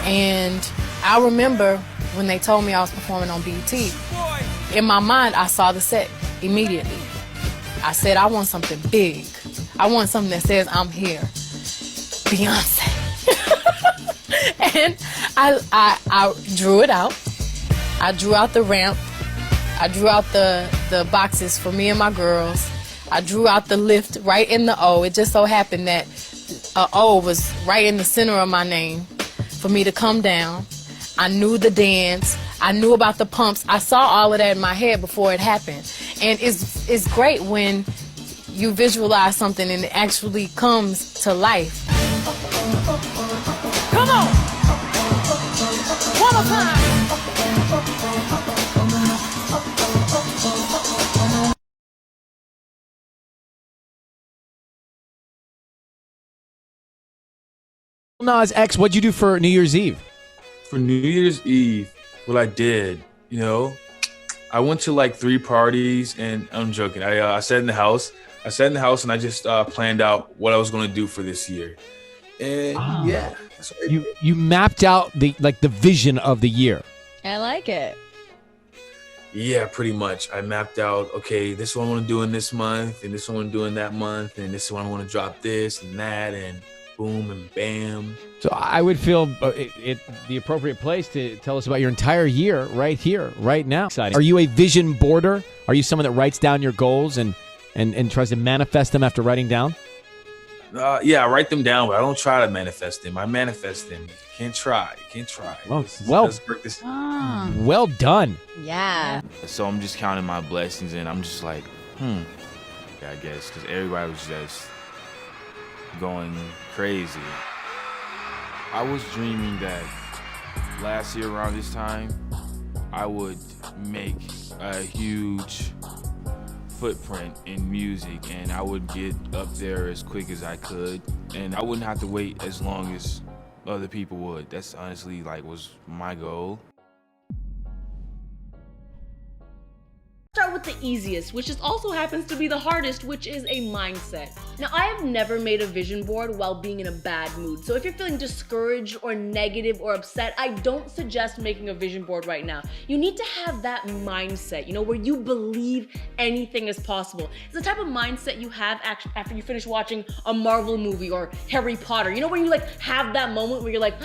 And I remember when they told me I was performing on BET, in my mind, I saw the set immediately. I said, I want something big. I want something that says, I'm here. Beyonce. And I drew it out. I drew out the ramp. I drew out the boxes for me and my girls. I drew out the lift right in the O. It just so happened that O was right in the center of my name for me to come down. I knew the dance. I knew about the pumps. I saw all of that in my head before it happened. And it's great when you visualize something and it actually comes to life. Come on! One more time! Nas X, what'd you do for New Year's Eve? For New Year's Eve, what I did, I went to like 3 parties, and I'm joking. I sat in the house. And I just planned out what I was going to do for this year. And yeah, that's what I did. You mapped out the vision of the year. I like it. Yeah, pretty much. I mapped out, okay, this is what I want to do in this month, and this is what I want to do in that month, and this is what I want to drop this and that, and boom and bam. So I would feel it the appropriate place to tell us about your entire year right here, right now. Exciting. Are you a vision boarder? Are you someone that writes down your goals and tries to manifest them after writing down? Yeah, I write them down, but I don't try to manifest them. I manifest them. You can't try. Well done. Yeah. So I'm just counting my blessings, and I'm just like, I guess, because everybody was just going crazy. I was dreaming that last year around this time, I would make a huge footprint in music, and I would get up there as quick as I could, and I wouldn't have to wait as long as other people would. That's honestly was my goal. Start with the easiest, which also happens to be the hardest, which is a mindset. Now, I have never made a vision board while being in a bad mood. So if you're feeling discouraged or negative or upset, I don't suggest making a vision board right now. You need to have that mindset, where you believe anything is possible. It's the type of mindset you have after you finish watching a Marvel movie or Harry Potter. When you have that moment where you're like,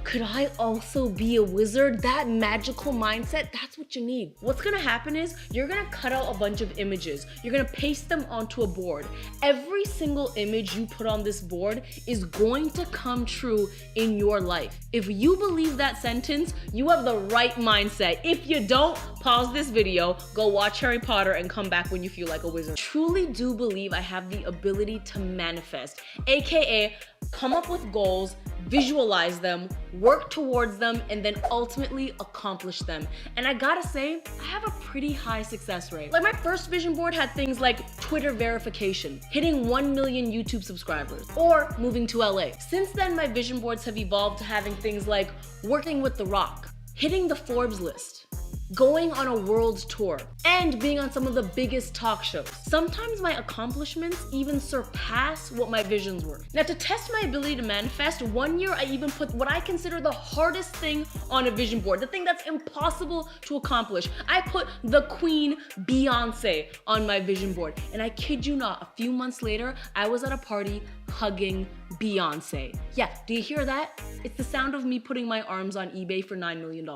could I also be a wizard? That magical mindset, that's what you need. What's gonna happen is you're gonna cut out a bunch of images. You're gonna paste them onto a board. Every single image you put on this board is going to come true in your life. If you believe that sentence, you have the right mindset. If you don't, pause this video, go watch Harry Potter, and come back when you feel like a wizard. Truly do believe I have the ability to manifest, AKA come up with goals, visualize them, work towards them, and then ultimately accomplish them. And I gotta say, I have a pretty high success rate. My first vision board had things like Twitter verification, hitting 1 million YouTube subscribers, or moving to LA. Since then, my vision boards have evolved to having things like working with The Rock, hitting the Forbes list, going on a world tour, and being on some of the biggest talk shows. Sometimes my accomplishments even surpass what my visions were. Now, to test my ability to manifest, one year I even put what I consider the hardest thing on a vision board, the thing that's impossible to accomplish. I put the Queen Beyonce on my vision board, and I kid you not, a few months later, I was at a party hugging Beyonce. Yeah, do you hear that? It's the sound of me putting my arms on eBay for $9 million.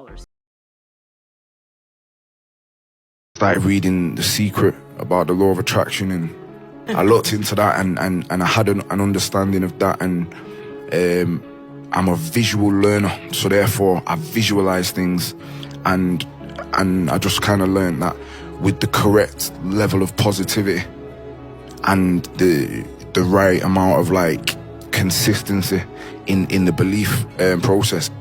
Started reading The Secret about the law of attraction, and I looked into that and I had an understanding of that, and I'm a visual learner, so therefore I visualize things, and I just kind of learned that with the correct level of positivity and the right amount of consistency in the belief process,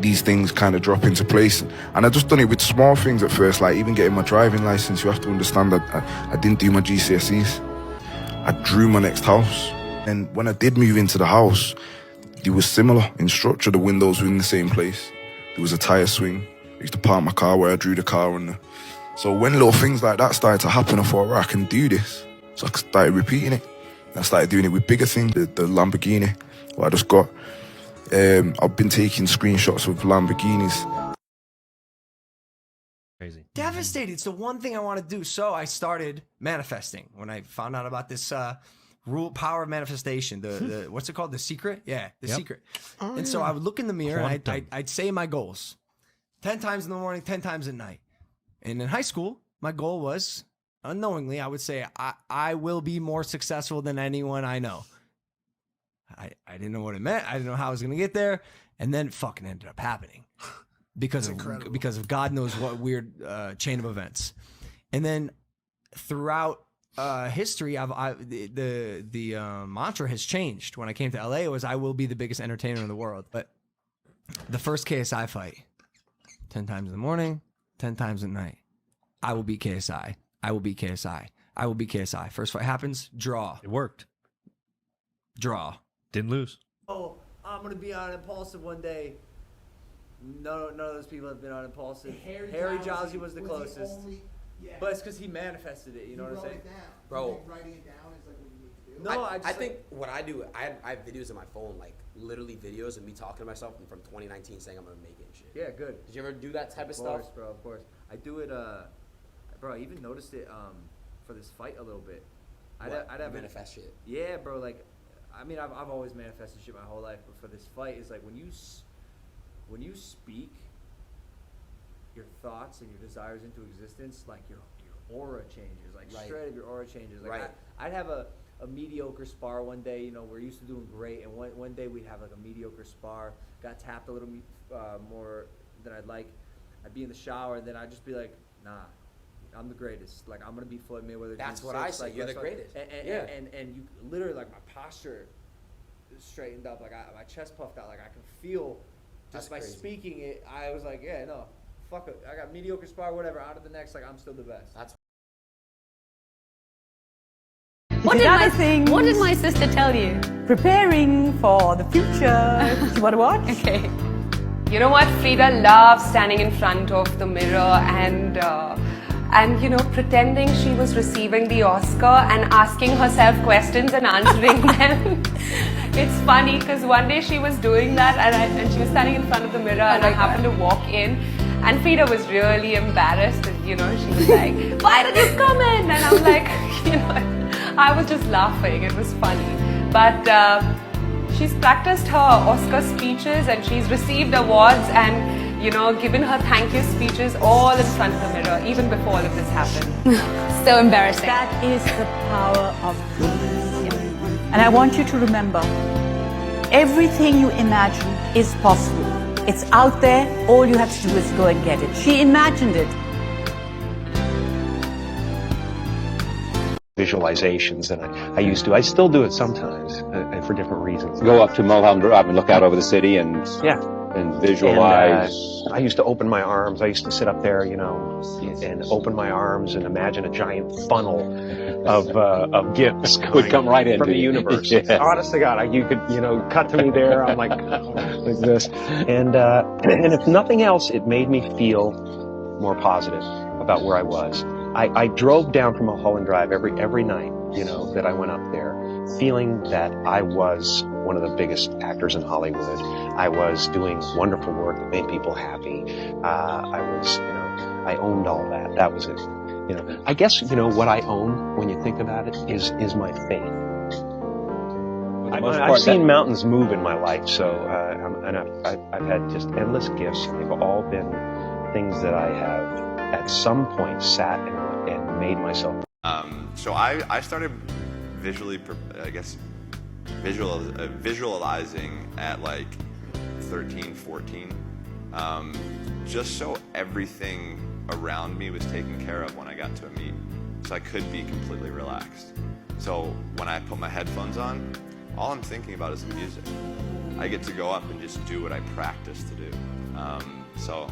these things kind of drop into place. And I just done it with small things at first, even getting my driving license. You have to understand that I didn't do my GCSEs. I drew my next house, and when I did move into the house, it was similar in structure. The windows were in the same place. There was a tire swing. I used to park my car where I drew the car on. So when little things like that started to happen, I thought, right, I can do this. So I started repeating it. I started doing it with bigger things. The Lamborghini, what I just got, I've been taking screenshots of Lamborghinis. Crazy. Devastated. It's the one thing I want to do. So I started manifesting when I found out about this power of manifestation. The what's it called? The Secret? Yeah, The Secret. And so I would look in the mirror and I'd say my goals 10 times in the morning, 10 times at night. And in high school, my goal was, unknowingly, I would say, I will be more successful than anyone I know. I didn't know what it meant. I didn't know how I was going to get there. And then it fucking ended up happening because of God knows what weird chain of events. And then throughout history, the mantra has changed. When I came to LA, it was, I will be the biggest entertainer in the world. But the first KSI fight, 10 times in the morning, 10 times at night. I will beat KSI. I will beat KSI. I will beat KSI. First fight happens, draw. It worked. Draw. Didn't lose. Oh, I'm going to be on Impulsive one day. None of those people have been on Impulsive. Harry Jowsey was the closest. But it's because he manifested it, you know what I'm saying? Bro, writing it down is like what you need to do. No, I think what I do, I have videos on my phone, like literally videos of me talking to myself from 2019 saying I'm going to make it and shit. Yeah, good. Did you ever do that type of Of course, stuff? bro, of course. I do it, bro, I even noticed it for this fight a little bit. I'd have manifest shit. Yeah, bro, like, I mean, I've always manifested shit my whole life, but for this fight, it's like when you speak your thoughts and your desires into existence, like your aura changes, like straight up your aura changes. Like I'd have a mediocre spar one day, you know, we're used to doing great, and one day we'd have like a mediocre spar, got tapped a little more than I'd like. I'd be in the shower, and then I'd just be like, nah, I'm the greatest. Like, I'm going to be Floyd Mayweather. That's what I say. Like, you're the greatest. And you literally, like, my posture is straightened up. Like, my chest puffed out. Like, I can feel just by speaking it. I was like, yeah, no, fuck it. I got mediocre spar, whatever, out of the next. Like, I'm still the best. That's What did my sister tell you? Preparing for the future. You want to watch? Okay. You know what? Frida loves standing in front of the mirror and you know, pretending she was receiving the Oscar and asking herself questions and answering them. It's funny because one day she was doing that and she was standing in front of the mirror and I happened to walk in and Frida was really embarrassed and, you know, she was like, why did you come in? And I'm like, you know, I was just laughing. It was funny. But she's practiced her Oscar speeches and she's received awards and, you know, given her thank you speeches all in front of the mirror, even before all of this happened. So embarrassing. That is the power of dreams. And I want you to remember, everything you imagine is possible. It's out there. All you have to do is go and get it. She imagined it. Visualizations, and I still do it sometimes, and for different reasons. Go up to Mulholland Drive and look out over the city and visualize. And, I used to open my arms. I used to sit up there, you know, and open my arms and imagine a giant funnel of gifts would come right into from the universe. Yeah. Honest to God, you could, you know, cut to me there. I'm like this, and if nothing else, it made me feel more positive about where I was. I drove down from Mulholland Drive every night, you know, that I went up there, feeling that I was one of the biggest actors in Hollywood. I was doing wonderful work that made people happy. I was, you know, I owned all that. That was it. You know, I guess, you know, what I own when you think about it is my faith. I've seen mountains move in my life, so and I've had just endless gifts. They've all been things that I have at some point sat and made myself. So I started visualizing at like 13, 14, just so everything around me was taken care of when I got to a meet, so I could be completely relaxed. So when I put my headphones on, all I'm thinking about is the music. I get to go up and just do what I practice to do. So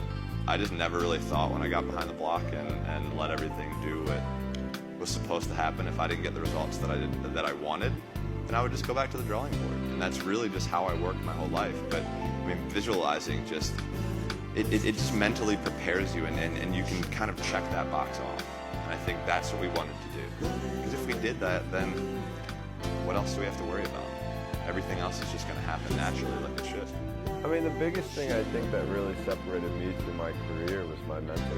I just never really thought when I got behind the block and let everything do what was supposed to happen. If I didn't get the results that I wanted, then I would just go back to the drawing board. And that's really just how I worked my whole life. But I mean, visualizing just, it just mentally prepares you and you can kind of check that box off. And I think that's what we wanted to do. Because if we did that, then what else do we have to worry about? everything else is just going to happen naturally like it should. I mean, the biggest thing I think that really separated me through my career was my mental.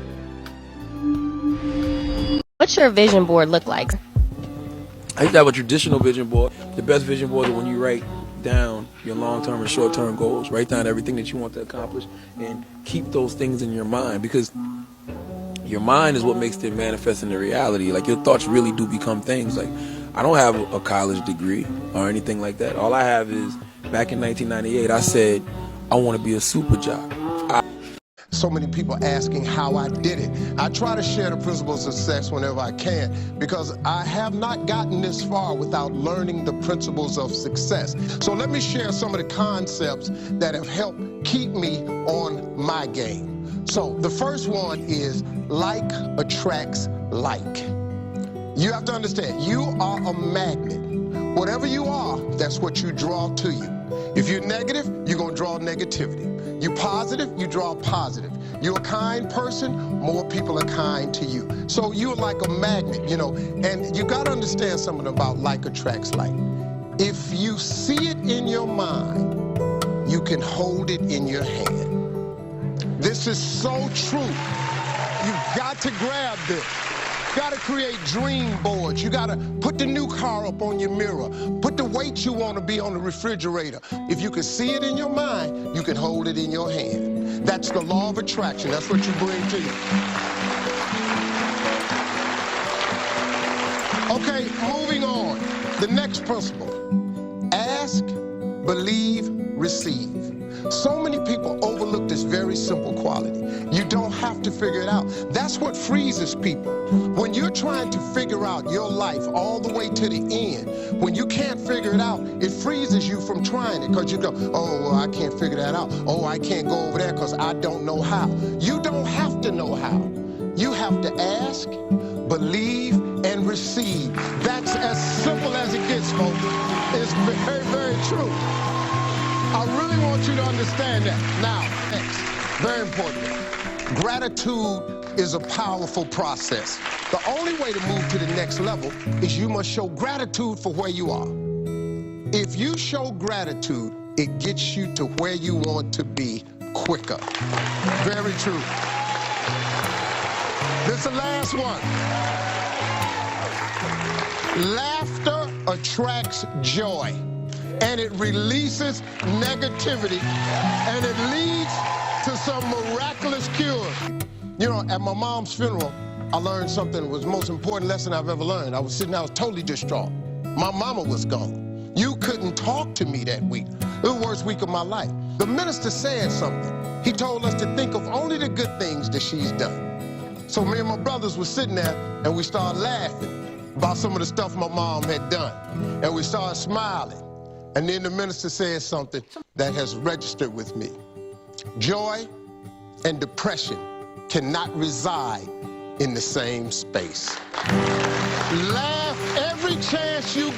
What's your vision board look like? I used to have a traditional vision board. The best vision board is when you write down your long-term and short-term goals. Write down everything that you want to accomplish and keep those things in your mind, because your mind is what makes it manifest into reality. Like, your thoughts really do become things. Like, I don't have a college degree or anything like that. All I have is, back in 1998, I said, I want to be a super jock. So many people asking how I did it. I try to share the principles of success whenever I can, because I have not gotten this far without learning the principles of success. So let me share some of the concepts that have helped keep me on my game. So the first one is like attracts like. You have to understand, you are a magnet. Whatever you are, that's what you draw to you. If you're negative, you're going to draw negativity. You're positive, you draw positive. You're a kind person, more people are kind to you. So you're like a magnet, you know, and you got to understand something about like attracts like. If you see it in your mind, you can hold it in your hand. This is so true. You've got to grab this. You got to create dream boards. You got to put the new car up on your mirror. Put the weight you want to be on the refrigerator. If you can see it in your mind, you can hold it in your hand. That's the law of attraction. That's what you bring to you. Okay, moving on. The next principle. Ask, believe, receive. So many people overlook this very simple quality. You don't have to figure it out. That's what freezes people. When you're trying to figure out your life all the way to the end, when you can't figure it out, it freezes you from trying it, because you go, oh, well, I can't figure that out. Oh, I can't go over there because I don't know how. You don't have to know how. You have to ask, believe, and receive. That's as simple as it gets, folks. It's very, very true. I really want you to understand that. Now, next, very important. Gratitude is a powerful process. The only way to move to the next level is you must show gratitude for where you are. If you show gratitude, it gets you to where you want to be quicker. Very true. This is the last one. Laughter attracts joy, and it releases negativity, and it leads to some miraculous cure. You know, at my mom's funeral, I learned something that was the most important lesson I've ever learned. I was sitting there, I was totally distraught. My mama was gone. You couldn't talk to me that week. It was the worst week of my life. The minister said something. He told us to think of only the good things that she's done. So me and my brothers were sitting there, and we started laughing about some of the stuff my mom had done. And we started smiling. And then the minister said something that has registered with me. Joy and depression cannot reside in the same space. Laugh every chance you